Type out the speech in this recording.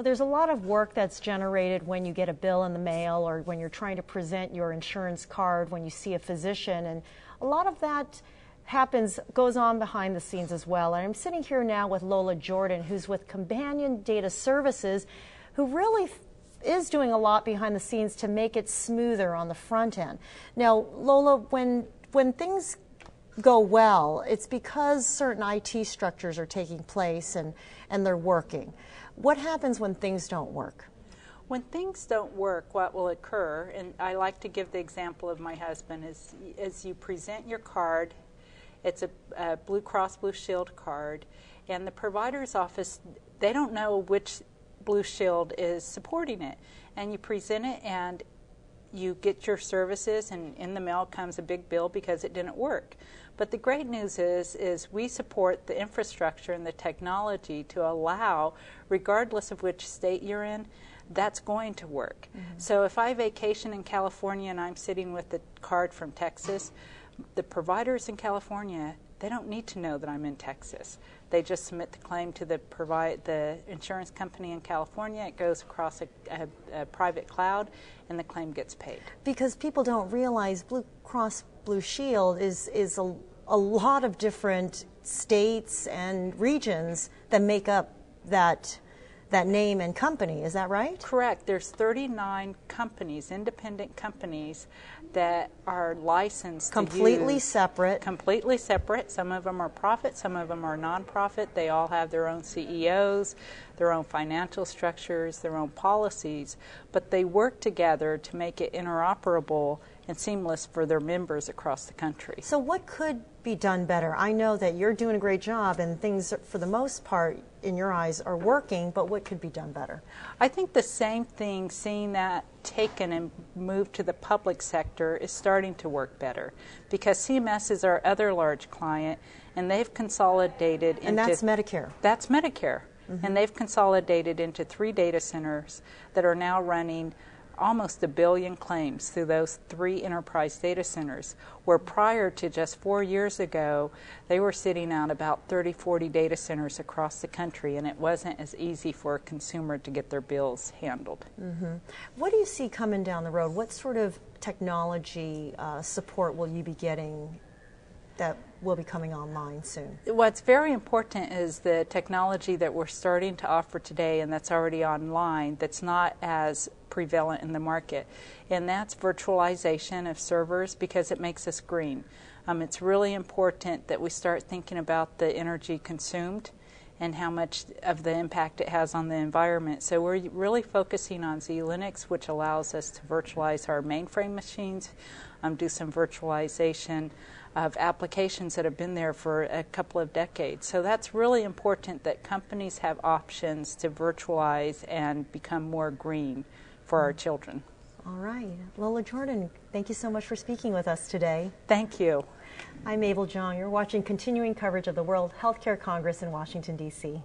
Well, there's a lot of work that's generated when you get a bill in the mail or when you're trying to present your insurance card when you see a physician, and a lot of that goes on behind the scenes as well. And I'm sitting here now with Lola Jordan, who's with Companion Data Services, who really is doing a lot behind the scenes to make it smoother on the front end. Now, Lola, when things go well, it's because certain IT structures are taking place and they're working. What happens when things don't work? When things don't work, what will occur, and I like to give the example of my husband, is as you present your card, it's a Blue Cross Blue Shield card, and the provider's office, they don't know which Blue Shield is supporting it. And you present it and you get your services, and in the mail comes a big bill because it didn't work. But the great news is we support the infrastructure and the technology to allow, regardless of which state you're in, that's going to work. So if I vacation in California and I'm sitting with the card from Texas, the providers in California, they don't need to know that I'm in Texas. They just submit the claim to the insurance company in California. It goes across a private cloud, and the claim gets paid. Because people don't realize Blue Cross Blue Shield is a lot of different states and regions that make up that name and company. Is that right? Correct. There's 39 companies, independent companies, that are licensed completely separate. Completely separate. Some of them are profit, some of them are nonprofit. They all have their own CEOs, their own financial structures, their own policies, but they work together to make it interoperable and seamless for their members across the country. So what could be done better? I know that you're doing a great job and things, for the most part, in your eyes, are working, but what could be done better? I think the same thing, seeing that taken and moved to the public sector, is starting to work better, because CMS is our other large client, and they've consolidated into... And that's Medicare. That's Medicare. And they've consolidated into 3 data centers that are now running almost 1 billion claims through those 3 enterprise data centers, where prior to just 4 years ago, they were sitting out about 30, 40 data centers across the country, and it wasn't as easy for a consumer to get their bills handled. What do you see coming down the road? What sort of technology support will you be getting that will be coming online soon? What's very important is the technology that we're starting to offer today and that's already online that's not as prevalent in the market, and that's virtualization of servers, because it makes us green. It's really important that we start thinking about the energy consumed and how much of the impact it has on the environment. So we're really focusing on Z-Linux, which allows us to virtualize our mainframe machines, do some virtualization of applications that have been there for a couple of decades. So that's really important, that companies have options to virtualize and become more green for our children. All right. Lola Jordan, thank you so much for speaking with us today. Thank you. I'm Mabel Jong. You're watching continuing coverage of the World Healthcare Congress in Washington, D.C.